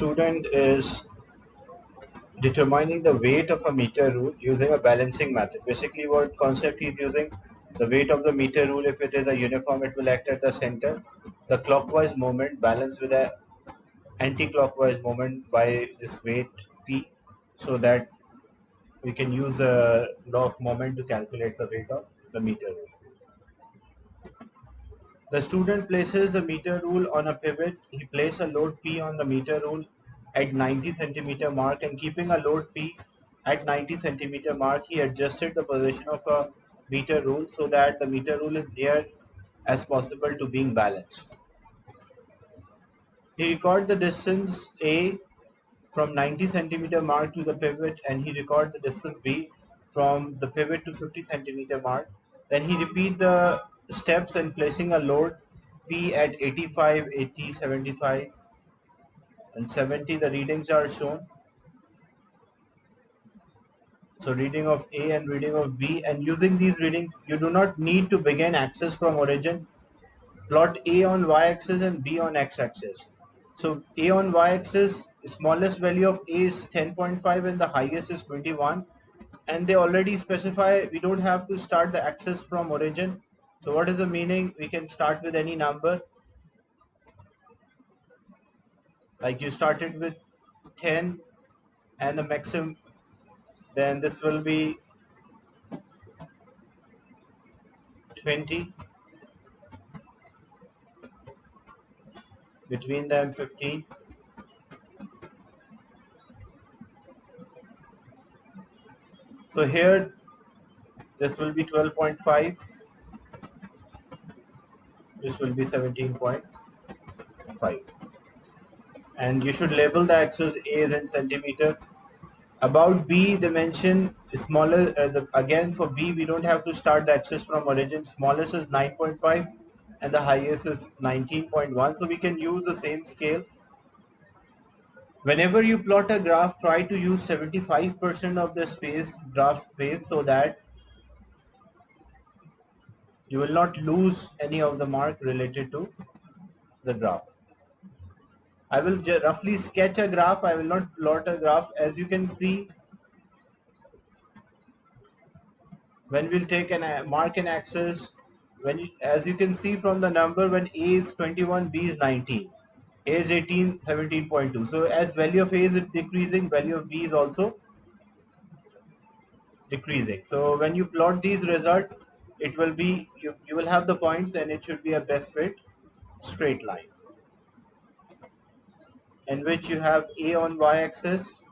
Student is determining the weight of a meter rule using a balancing method. Basically, what concept he's using, the weight of the meter rule, if it is a uniform, it will act at the center. The clockwise moment balanced with a anti-clockwise moment by this weight P, so that we can use a law of moment to calculate the weight of the meter rule. The student places the meter rule on a pivot. He places a load P on the meter rule at 90 centimeter mark, and keeping a load P at 90 centimeter mark, he adjusted the position of a meter rule so that the meter rule is near as possible to being balanced. He records the distance A from 90 centimeter mark to the pivot, and he records the distance B from the pivot to 50 centimeter mark. Then he repeat the steps and placing a load P at 85, 80, 75 and 70. The readings are shown. So reading of A and reading of B, and using these readings you do not need to begin access from origin. Plot A on y-axis and B on x-axis. So A on y-axis, smallest value of A is 10.5 and the highest is 21. And they already specify we don't have to start the access from origin. So what is the meaning? We can start with any number. Like you started with 10 and the maximum, then this will be 20, between them 15. So here this will be 12.5, this will be 17.5, and you should label the axis A as in centimeter. About B, they mention smaller. Again, for B, we don't have to start the axis from origin. Smallest is 9.5 and the highest is 19.1. So we can use the same scale. Whenever you plot a graph, try to use 75% of the graph space, so that you will not lose any of the mark related to the graph. I will roughly sketch a graph. I will not plot a graph. As you can see, when we'll take an mark an axis, as you can see from the number, when A is 21, B is 19, A is 18, 17.2. So as value of A is decreasing, value of B is also decreasing. So when you plot these results, it will be, you will have the points, and it should be a best fit straight line in which you have A on y-axis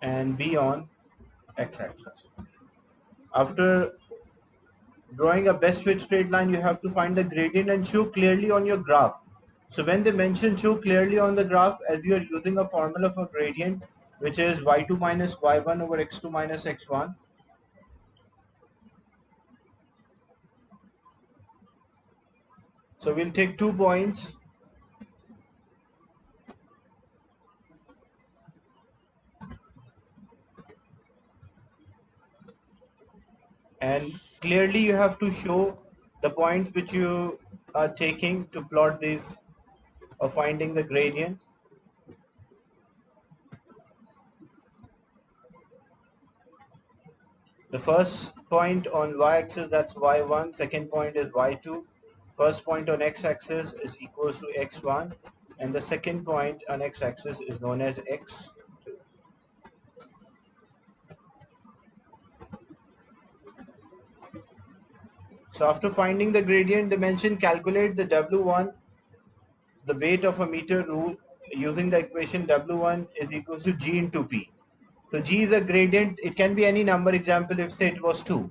and B on x-axis. After drawing a best fit straight line, you have to find the gradient and show clearly on your graph. So when they mention show clearly on the graph, as you are using a formula for gradient, which is y2 minus y1 over x2 minus x1. So we'll take 2 points and clearly you have to show the points which you are taking to plot these or finding the gradient. The first point on y-axis, that's y1, second point is y2, first point on x-axis is equals to x1, and the second point on x-axis is known as x2. So after finding the gradient, they mention calculate the W1, the weight of a meter rule, using the equation W1 is equals to G into P. So G is a gradient, it can be any number. Example, if say it was 2.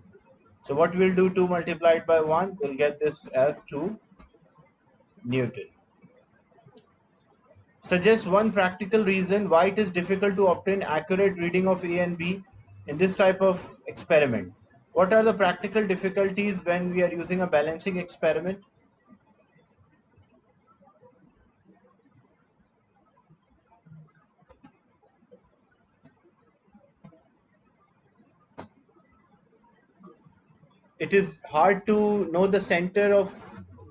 So what we'll do, 2 multiplied by 1, we'll get this as 2 Newton. Suggest one practical reason why it is difficult to obtain accurate reading of A and B in this type of experiment. What are the practical difficulties when we are using a balancing experiment? It is hard to know the center of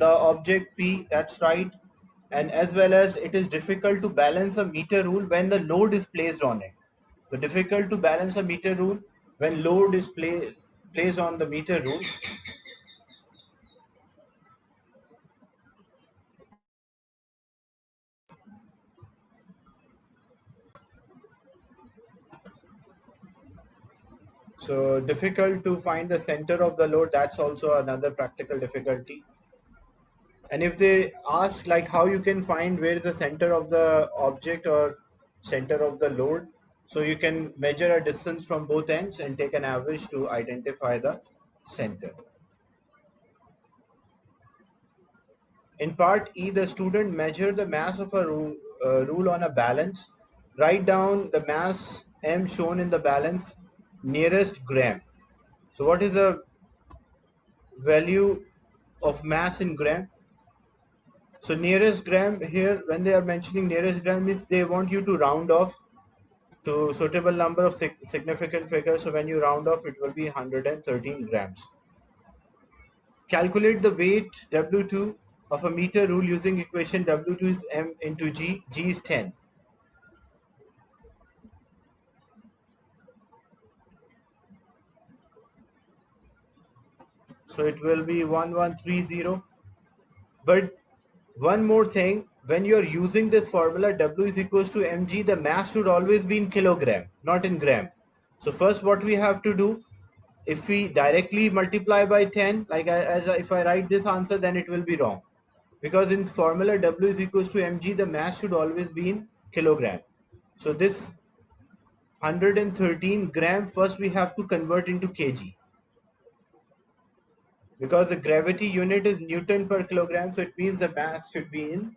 the object P, that's right. And as well as it is difficult to balance a meter rule when the load is placed on it. So difficult to balance a meter rule when load is placed on the meter rule. So difficult to find the center of the load, that's also another practical difficulty. And if they ask like how you can find where is the center of the object or center of the load, so you can measure a distance from both ends and take an average to identify the center. In part E, the student measure the mass of a rule on a balance. Write down the mass M shown in the balance nearest gram. So what is the value of mass in gram? So nearest gram here, when they are mentioning nearest gram, means they want you to round off to suitable number of significant figures. So when you round off, it will be 113 grams. Calculate the weight W2 of a meter rule using equation W2 is M into G. G is 10. So it will be 1130. But one more thing, when you are using this formula W is equals to mg, the mass should always be in kilogram, not in gram. So first what we have to do, if we directly multiply by 10, like if I write this answer, then it will be wrong. Because in formula W is equals to mg, the mass should always be in kilogram. So this 113 gram, first we have to convert into kg. Because the gravity unit is Newton per kilogram, so it means the mass should be in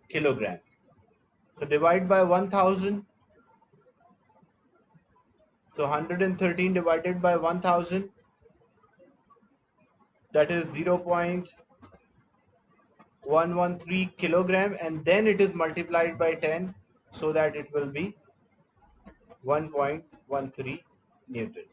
kilogram. So divide by 1000. So 113 divided by 1000, that is 0.113 kilogram, and then it is multiplied by 10, so that it will be 1.13 Newton.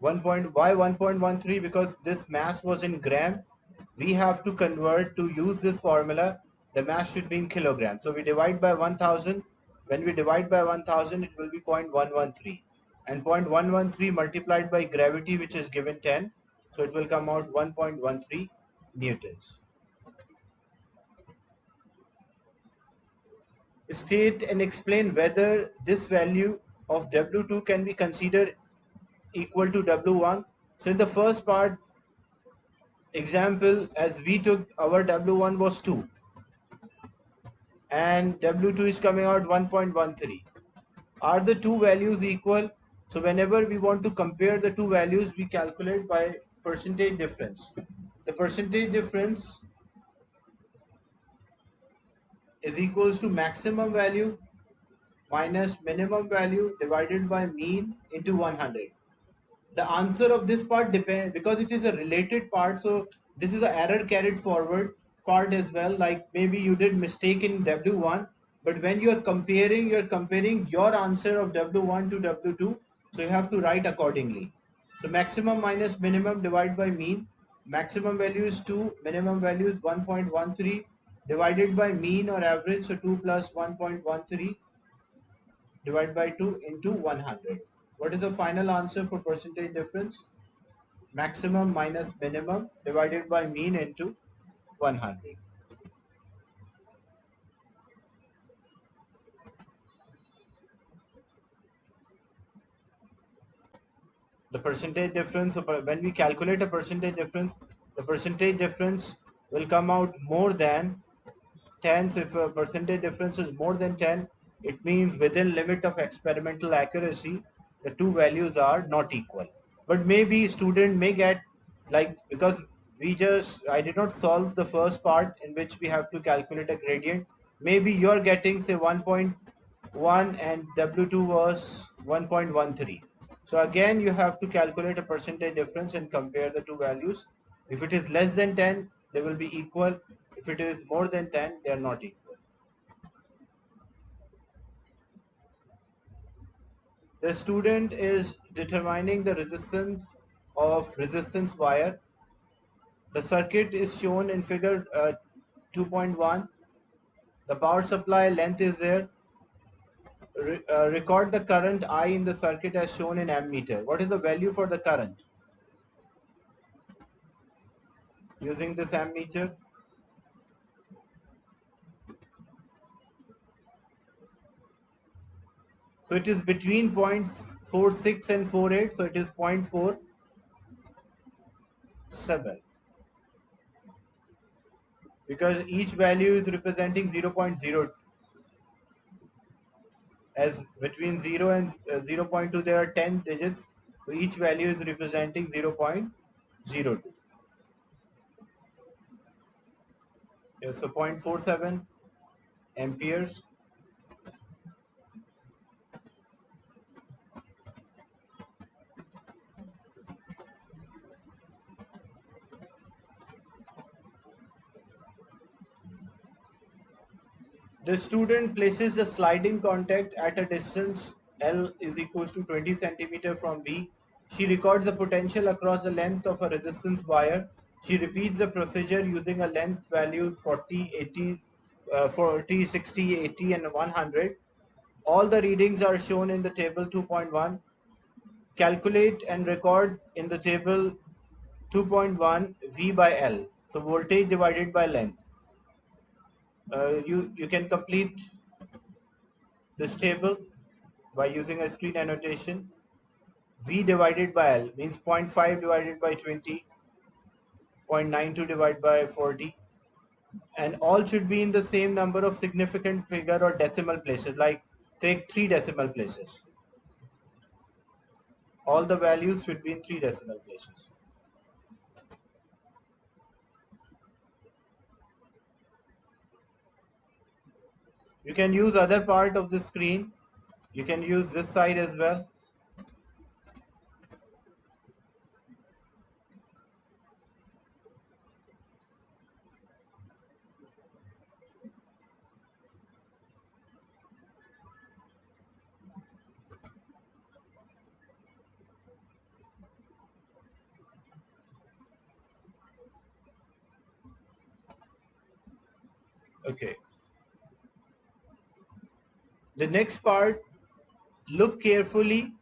Why 1.13? Because this mass was in gram. We have to convert to use this formula. The mass should be in kilogram. So we divide by 1000. When we divide by 1000, it will be 0.113. And 0.113 multiplied by gravity, which is given 10. So it will come out 1.13 newtons. State and explain whether this value of W2 can be considered equal to W1. So in the first part, example, as we took, our W1 was 2 and W2 is coming out 1.13. Are the two values equal? So whenever we want to compare the two values, we calculate by percentage difference. The percentage difference is equals to maximum value minus minimum value divided by mean into 100. The answer of this part depends, because it is a related part, so this is the error carried forward part as well. Like maybe you did mistake in W1, but when you're comparing your answer of W1 to W2, so you have to write accordingly. So maximum minus minimum divided by mean. Maximum value is 2, minimum value is 1.13, divided by mean or average, so 2 plus 1.13 divided by 2 into 100. What is the final answer for percentage difference? Maximum minus minimum divided by mean into 100. The percentage difference, when we calculate a percentage difference, the percentage difference will come out more than 10. So if a percentage difference is more than 10, it means within limit of experimental accuracy, the two values are not equal. But maybe student may get, like, because I did not solve the first part in which we have to calculate a gradient. Maybe you're getting say 1.1 and W2 was 1.13. So again, you have to calculate a percentage difference and compare the two values. If it is less than 10, they will be equal. If it is more than 10, they are not equal. The student is determining the resistance of resistance wire. The circuit is shown in figure 2.1. The power supply length is there. Record the current I in the circuit as shown in ammeter. What is the value for the current? Using this ammeter, so it is between 0.46 and 48, so it is 0.47, because each value is representing 0.0. As between 0 and 0.2 there are 10 digits, so each value is representing 0.02. Yeah, so 0.47 amperes. The student places a sliding contact at a distance L is equals to 20 centimeter from B. She records the potential across the length of a resistance wire. She repeats the procedure using a length values 40, 80, 40, 60, 80 and 100. All the readings are shown in the table 2.1. Calculate and record in the table 2.1 V by L. So voltage divided by length. You can complete this table by using a screen annotation. V divided by L means 0.5 divided by 20, 0.92 divided by 40, and all should be in the same number of significant figure or decimal places, like take 3 decimal places. All the values should be in 3 decimal places. You can use other part of the screen. You can use this side as well. Okay. The next part, look carefully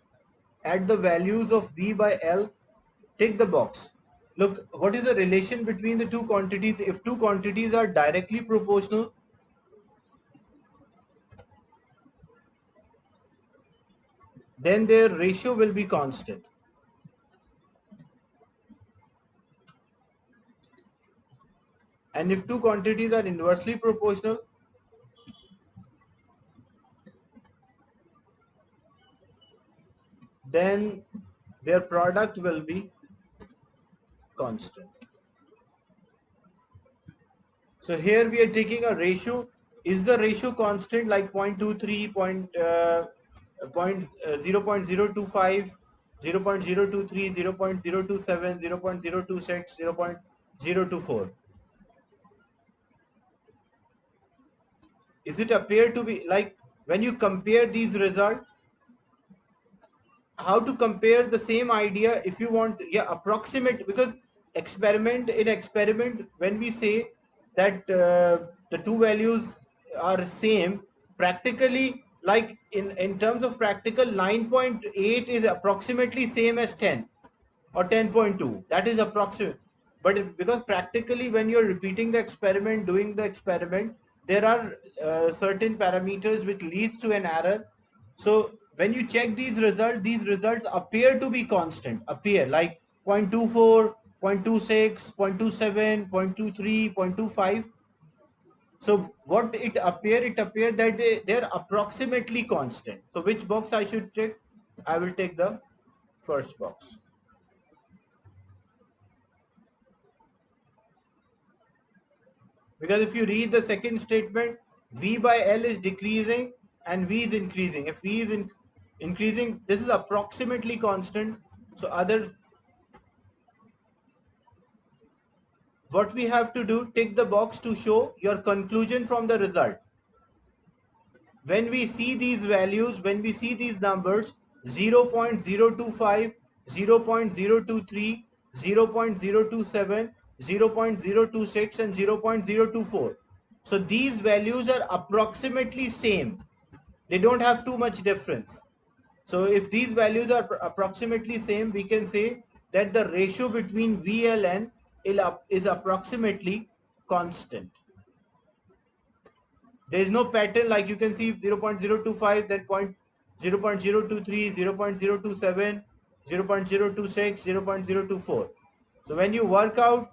at the values of V by L. Tick the box. Look, what is the relation between the two quantities? If two quantities are directly proportional, then their ratio will be constant. And if two quantities are inversely proportional, then their product will be constant. So here we are taking a ratio. Is the ratio constant, like 0.23, 0.025, 0.023, 0.027, 0.026, 0.024? Is it appear to be like, when you compare these results, how to compare the same idea if you want? Yeah, approximate, because experiment when we say that the two values are same, practically, like in terms of practical, 9.8 is approximately same as 10 or 10.2, that is approximate. But because practically when you're repeating the experiment, doing the experiment, there are certain parameters which leads to an error. So when you check these results appear to be constant, appear like 0.24, 0.26, 0.27, 0.23, 0.25. So what it appear? It appear that they're approximately constant. So which box I should take? I will take the first box. Because if you read the second statement, V by L is decreasing and V is increasing. If V is increasing, this is approximately constant. So what we have to do, tick the box to show your conclusion from the result. When we see these values, when we see these numbers, 0.025, 0.023, 0.027, 0.026 and 0.024. So these values are approximately same. They don't have too much difference. So if these values are approximately same, we can say that the ratio between VLN is approximately constant. There is no pattern, like you can see 0.025, then 0.023, 0.027, 0.026, 0.024. So when you work out,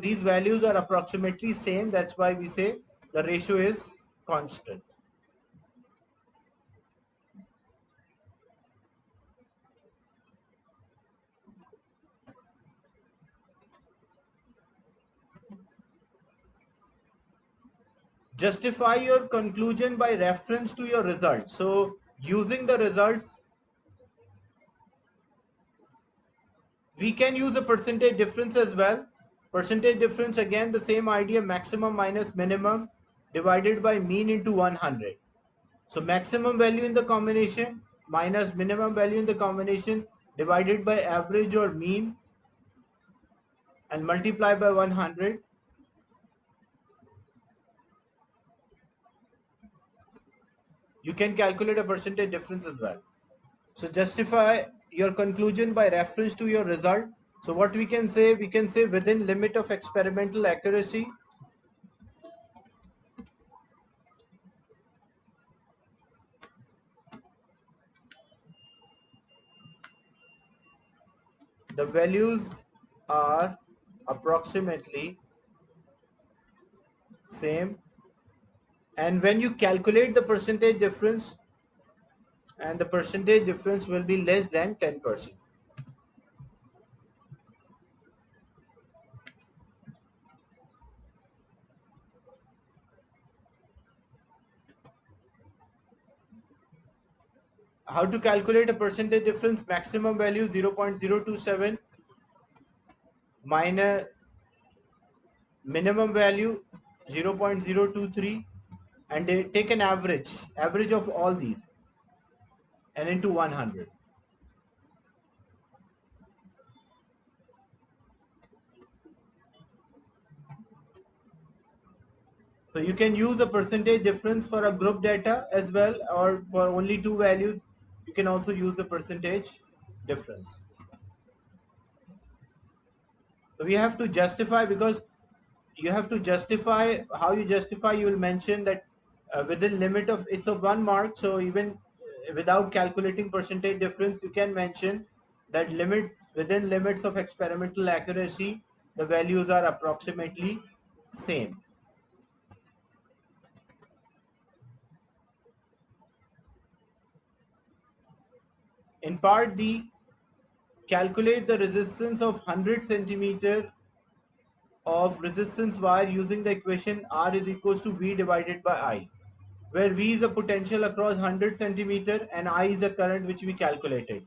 these values are approximately same. That's why we say the ratio is constant. Justify your conclusion by reference to your results. So using the results, we can use a percentage difference as well. Percentage difference, again the same idea, maximum minus minimum divided by mean into 100. So maximum value in the combination minus minimum value in the combination divided by average or mean and multiply by 100. You can calculate a percentage difference as well. So justify your conclusion by reference to your result. So what we can say within limit of experimental accuracy, the values are approximately same, and when you calculate the percentage difference, and the percentage difference will be less than 10%. How to calculate a percentage difference? Maximum value 0.027 minus minimum value 0.023, and they take an average of all these and into 100. So you can use the percentage difference for a group data as well, or for only two values you can also use the percentage difference. So we have to justify, because you have to justify. How you justify? You will mention that within limit of, it's of 1 mark, so even without calculating percentage difference, you can mention that within limits of experimental accuracy, the values are approximately same. In part D, calculate the resistance of 100 centimeter of resistance wire using the equation R is equals to V divided by I, where V is the potential across 100 centimeter and I is the current which we calculated.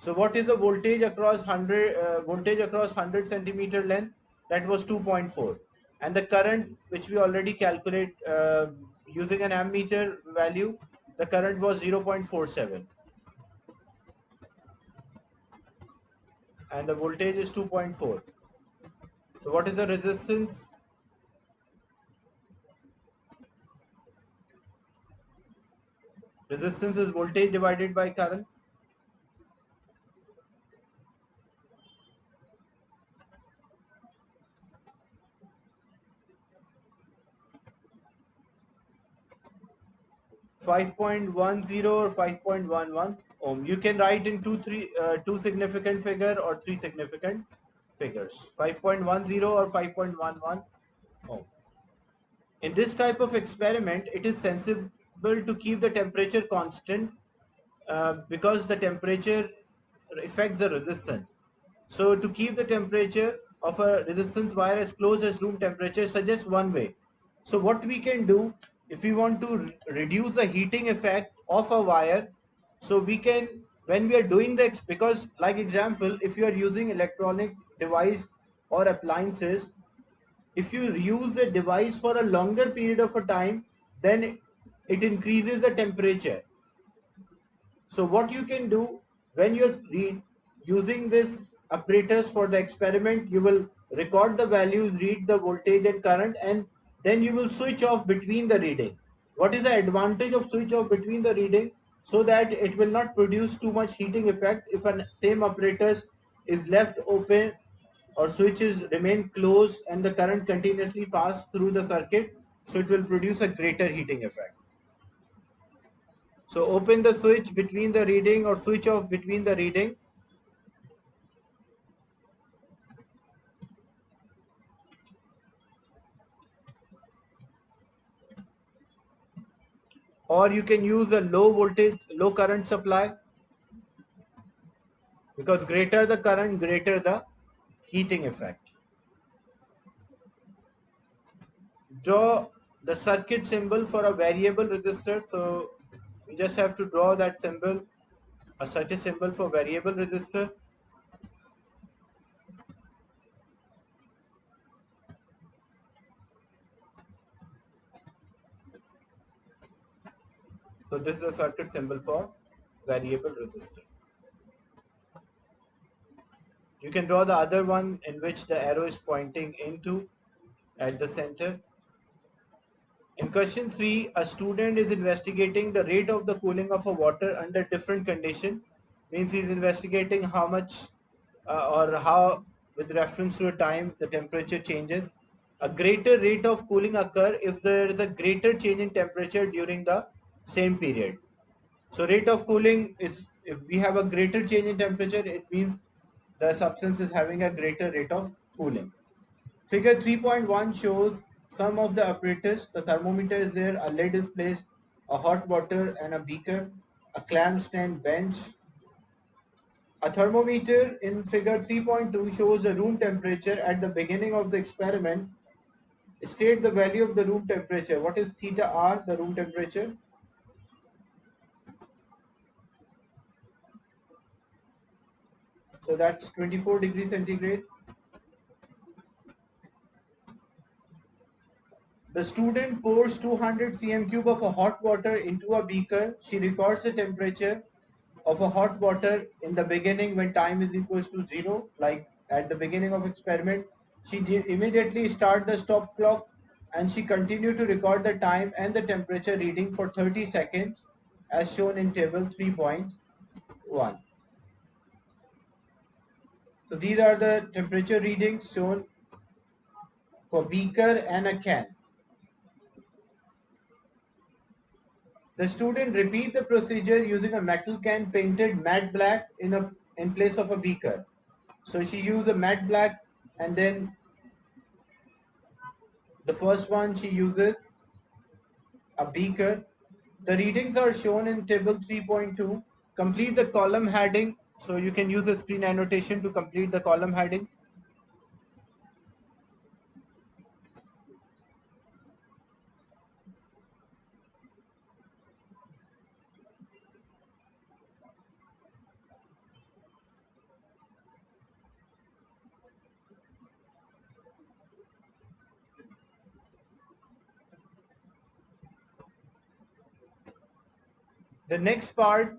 So what is the voltage across 100 centimeter length? That was 2.4, and the current which we already calculate using an ammeter value, the current was 0.47, and the voltage is 2.4. So what is the resistance? Resistance is voltage divided by current. 5.10 or 5.11 ohm. You can write in two significant figure or three significant figures. 5.10 or 5.11 ohm. In this type of experiment, it is sensible to keep the temperature constant because the temperature affects the resistance. So to keep the temperature of a resistance wire as close as room temperature suggests one way. So what we can do, if we want to reduce the heating effect of a wire, so we can, when we are doing the, because like example, if you are using electronic device or appliances, if you use the device for a longer period of a time, then it increases the temperature. So what you can do when you're using this apparatus for the experiment, you will record the values, read the voltage and current, and then you will switch off between the reading. What is the advantage of switch off between the reading? So that it will not produce too much heating effect if a same apparatus is left open or switches remain closed and the current continuously pass through the circuit, so it will produce a greater heating effect. So open the switch between the reading or switch off between the reading. Or you can use a low voltage, low current supply, because greater the current, greater the heating effect. Draw the circuit symbol for a variable resistor. So you just have to draw that symbol, a circuit symbol for variable resistor. So this is a circuit symbol for variable resistor. You can draw the other one in which the arrow is pointing into at the center. In question 3, a student is investigating the rate of the cooling of a water under different condition. Means he is investigating how much or how, with reference to a time, the temperature changes. A greater rate of cooling occur if there is a greater change in temperature during the same period. So rate of cooling is, if we have a greater change in temperature, it means the substance is having a greater rate of cooling. Figure 3.1 shows some of the apparatus. The thermometer is there, a lid is placed, a hot water and a beaker, a clam stand bench. A thermometer in figure 3.2 shows the room temperature at the beginning of the experiment. State the value of the room temperature. What is theta R, the room temperature? So that's 24 degrees centigrade. The student pours 200 cm cube of a hot water into a beaker. She records the temperature of a hot water in the beginning when time is equals to 0, like at the beginning of experiment. She immediately start the stop clock and she continue to record the time and the temperature reading for 30 seconds as shown in table 3.1. So these are the temperature readings shown for beaker and a can. The student repeat the procedure using a metal can painted matte black in place of a beaker. So she used a matte black, and then the first one she uses a beaker. The readings are shown in table 3.2. Complete the column heading. So you can use a screen annotation to complete the column heading. The next part,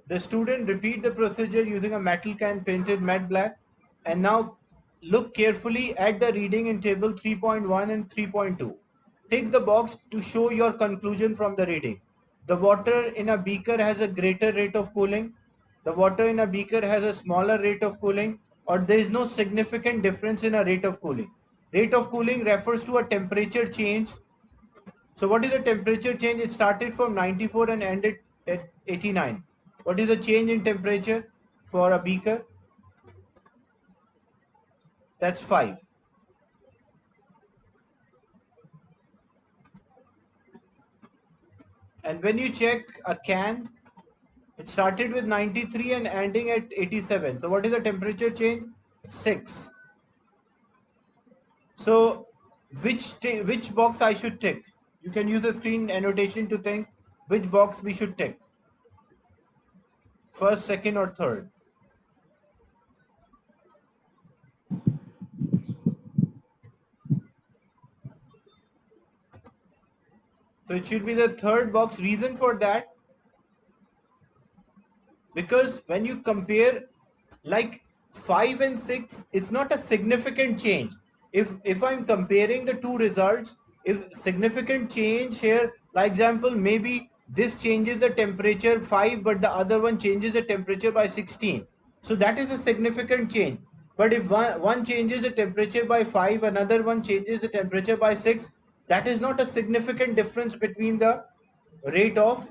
the student repeat the procedure using a metal can painted matte black. And now look carefully at the reading in table 3.1 and 3.2. Tick the box to show your conclusion from the reading. The water in a beaker has a greater rate of cooling. The water in a beaker has a smaller rate of cooling, or there is no significant difference in a rate of cooling. Rate of cooling refers to a temperature change. So what is the temperature change? It started from 94 and ended at 89. What is the change in temperature for a beaker? That's 5. And when you check a can, it started with 93 and ending at 87. So what is the temperature change? 6. So which box I should tick? You can use a screen annotation to think which box we should tick. First, second, or third. So it should be the third box. Reason for that, because when you compare like 5 and 6, it's not a significant change. If I'm comparing the two results, if significant change here, like example, maybe this changes the temperature 5 but the other one changes the temperature by 16, so that is a significant change. But if one changes the temperature by 5, another one changes the temperature by 6, that is not a significant difference between the rate of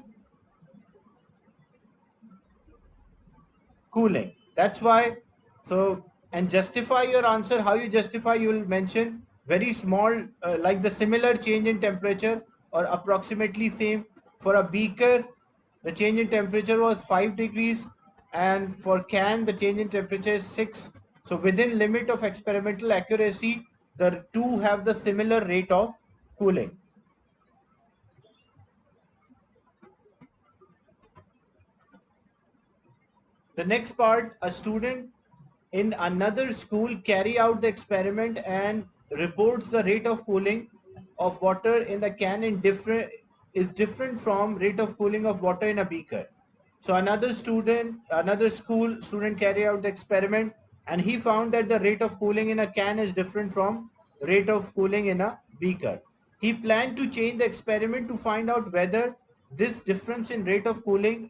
cooling. That's why. So, and justify your answer. How you justify? You will mention very small, like the similar change in temperature or approximately same. For a beaker, the change in temperature was 5 degrees, and for can, the change in temperature is 6. So, within limit of experimental accuracy, the two have the similar rate of cooling. The next part, a student in another school carry out the experiment and reports the rate of cooling of water in the can in different is different from rate of cooling of water in a beaker. So another school student carry out the experiment and he found that the rate of cooling in a can is different from rate of cooling in a beaker. He planned to change the experiment to find out whether this difference in rate of cooling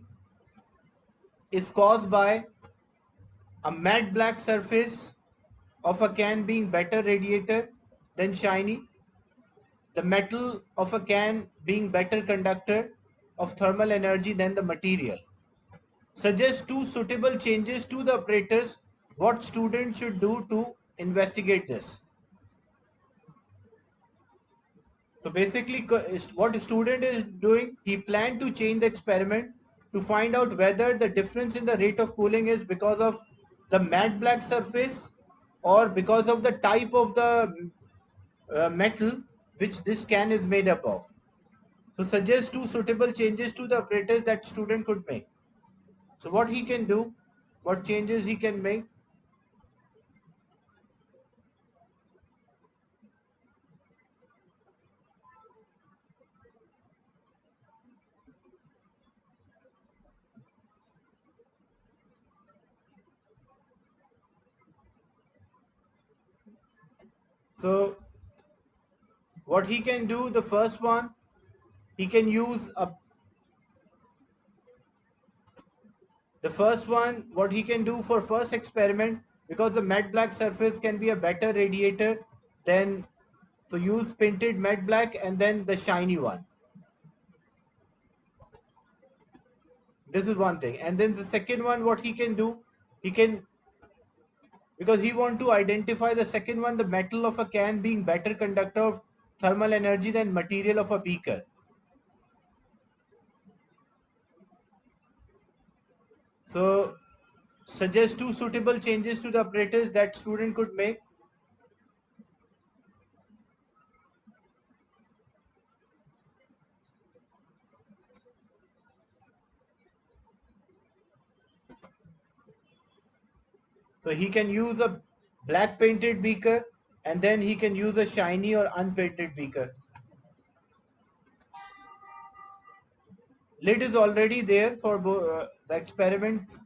is caused by a matte black surface of a can being better radiator than shiny, the metal of a can being better conductor of thermal energy than the material. Suggest two suitable changes to the apparatus. What students should do to investigate this? So basically, what a student is doing, he planned to change the experiment to find out whether the difference in the rate of cooling is because of the matte black surface or because of the type of the metal which this can is made up of. So suggest two suitable changes to the apparatus that student could make. So what he can do, what changes he can make. So what he can do, the first one, he can use a the first one, what he can do for first experiment, because the matte black surface can be a better radiator, then so use painted matte black and then the shiny one. This is one thing. And then the second one, what he can do, he can, because he want to identify the second one, the metal of a can being better conductor of thermal energy than material of a beaker. So suggest two suitable changes to the apparatus that student could make. So he can use a black painted beaker and then he can use a shiny or unpainted beaker. Lid is already there for the experiments.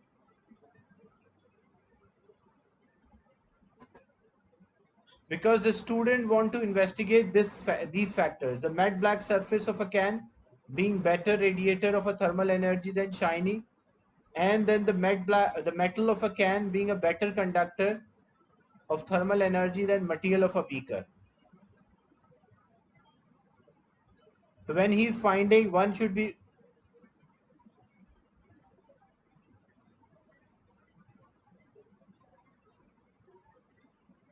Because the student want to investigate these factors: the matte black surface of a can being better radiator of a thermal energy than shiny, and then the metal of a can being a better conductor of thermal energy than material of a beaker. So when he's finding, one should be,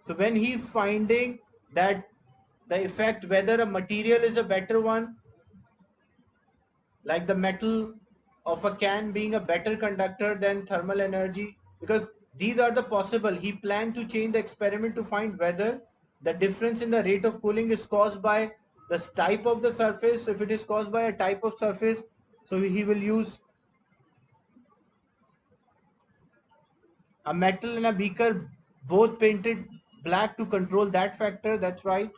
so when he's finding that the effect whether a material is a better one, like the metal of a can being a better conductor than thermal energy, because these are the possible. He planned to change the experiment to find whether the difference in the rate of cooling is caused by the type of the surface. So if it is caused by a type of surface, so he will use a metal and a beaker both painted black to control that factor. That's right.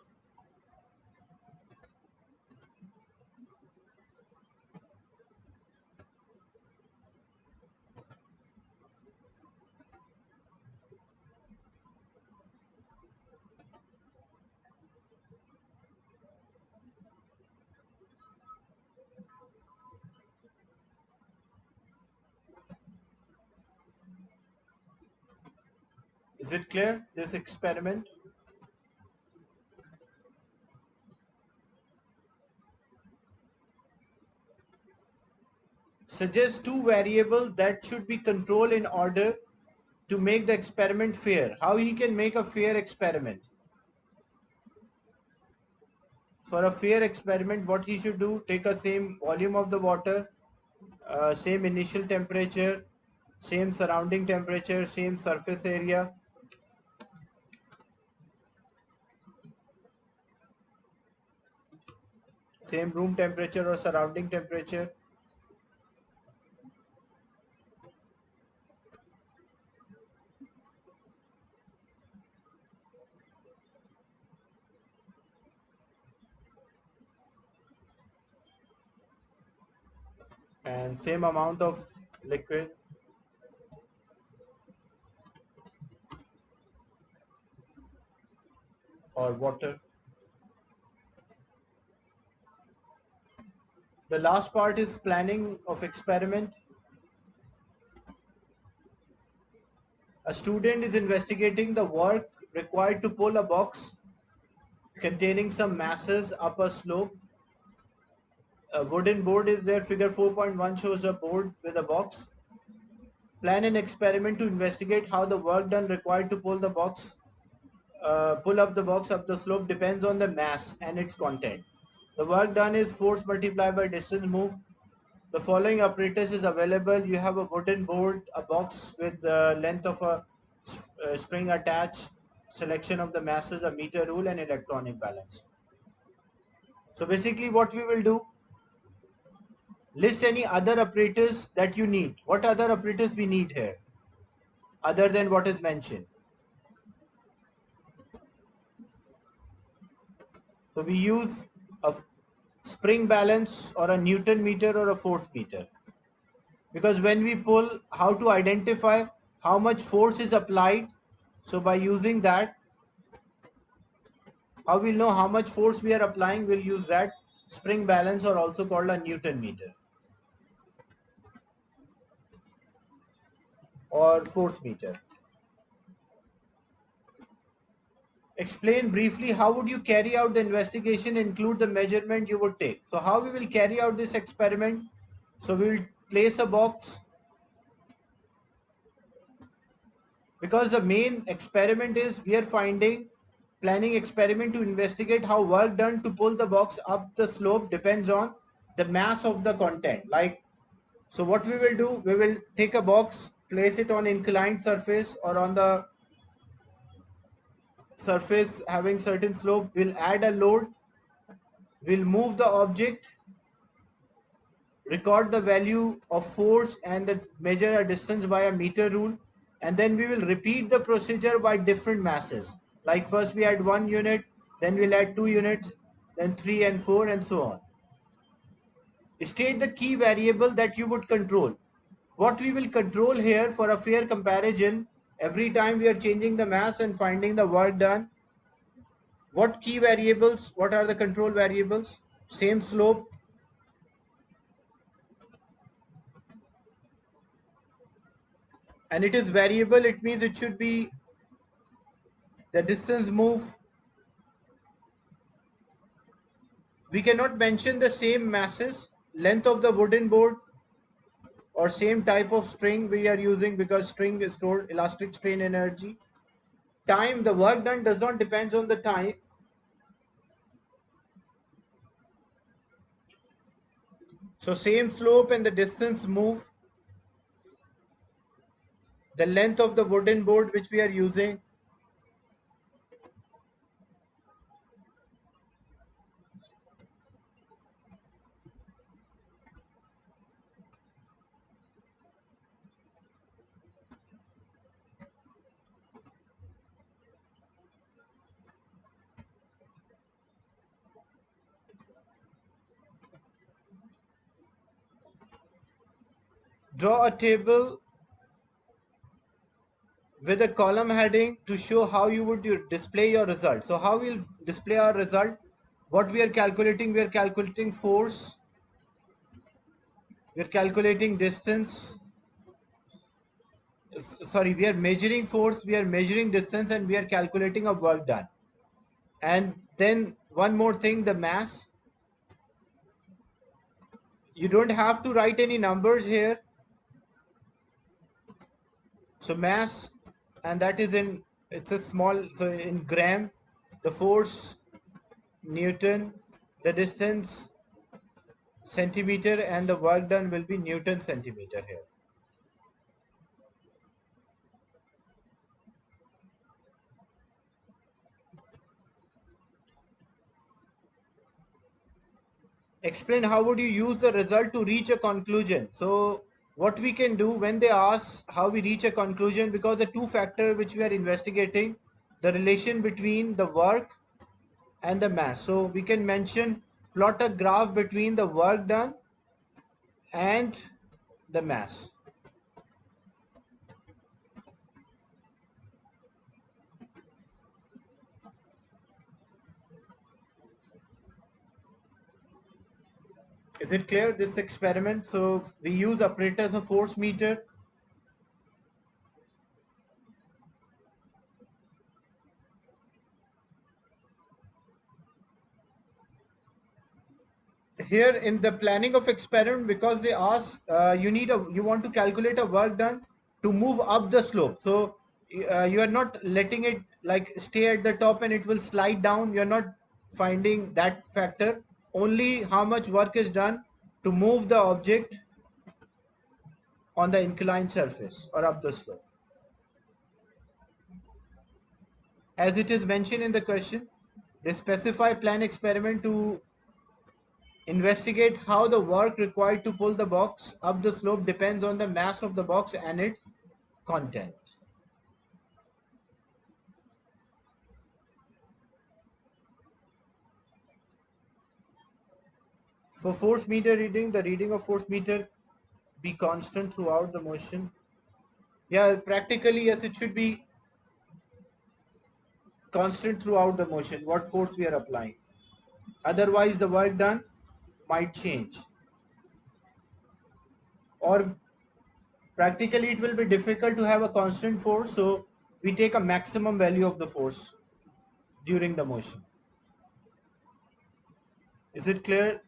Is it clear, this experiment? Suggest two variables that should be controlled in order to make the experiment fair. How he can make a fair experiment? For a fair experiment, what he should do, take a same volume of the water, same initial temperature, same surrounding temperature, same surface area, same room temperature or surrounding temperature, and same amount of liquid or water. The last part is planning of experiment. A student is investigating the work required to pull a box containing some masses up a slope. A wooden board is there. Figure 4.1 shows a board with a box. Plan an experiment to investigate how the work done required to pull up the box up the slope depends on the mass and its content. The work done is force multiplied by distance moved. The following apparatus is available. You have a wooden board, a box with the length of a string attached, selection of the masses, a meter rule, and electronic balance. So basically what we will do, list any other apparatus that you need. What other apparatus we need here other than what is mentioned? So we use a spring balance or a Newton meter or a force meter. Because when we pull, how to identify how much force is applied? So by using that, how we'll know how much force we are applying? We'll use that spring balance, or also called a Newton meter or force meter. Explain briefly how would you carry out the investigation, include the measurement you would take. So how we will carry out this experiment? So we will place a box, because the main experiment is we are planning experiment to investigate how work done to pull the box up the slope depends on the mass of the content. Like, so what we will do, we will take a box, place it on inclined surface or on the surface having certain slope. We'll add a load, we'll move the object, record the value of force and measure a distance by a meter rule, and then we will repeat the procedure by different masses. Like first we add 1 unit, then we'll add 2 units, then 3 and 4 and so on. State the key variable that you would control. What we will control here for a fair comparison, every time we are changing the mass and finding the work done, what key variables, what are the control variables? Same slope, and it is variable, it means it should be the distance move. We cannot mention the same masses, length of the wooden board, or same type of string we are using, because string is stored elastic strain energy. Time, the work done does not depend on the time. So same slope and the distance move, the length of the wooden board which we are using. Draw a table with a column heading to show how you would display your result. So how we'll display our result? What we are calculating force, we are calculating distance, sorry, we are measuring force, we are measuring distance, and we are calculating a work done. And then one more thing, the mass. You don't have to write any numbers here. So mass, and that is in, it's a small, so in gram, the force Newton, the distance centimeter, and the work done will be Newton centimeter here. Explain how would you use the result to reach a conclusion. So what we can do when they ask how we reach a conclusion, because the two factor which we are investigating, the relation between the work and the mass. So we can mention, plot a graph between the work done and the mass. Is it clear, this experiment? So we use apparatus of force meter. Here in the planning of experiment, because they ask you want to calculate a work done to move up the slope. So you are not letting it like stay at the top and it will slide down. You're not finding that factor, only how much work is done to move the object on the inclined surface or up the slope. As it is mentioned in the question, they specify plan experiment to investigate how the work required to pull the box up the slope depends on the mass of the box and its content. For force meter reading, the reading of force meter be constant throughout the motion. Yeah, practically, yes, it should be constant throughout the motion, what force we are applying. Otherwise, the work done might change. Or practically, it will be difficult to have a constant force, so we take a maximum value of the force during the motion. Is it clear?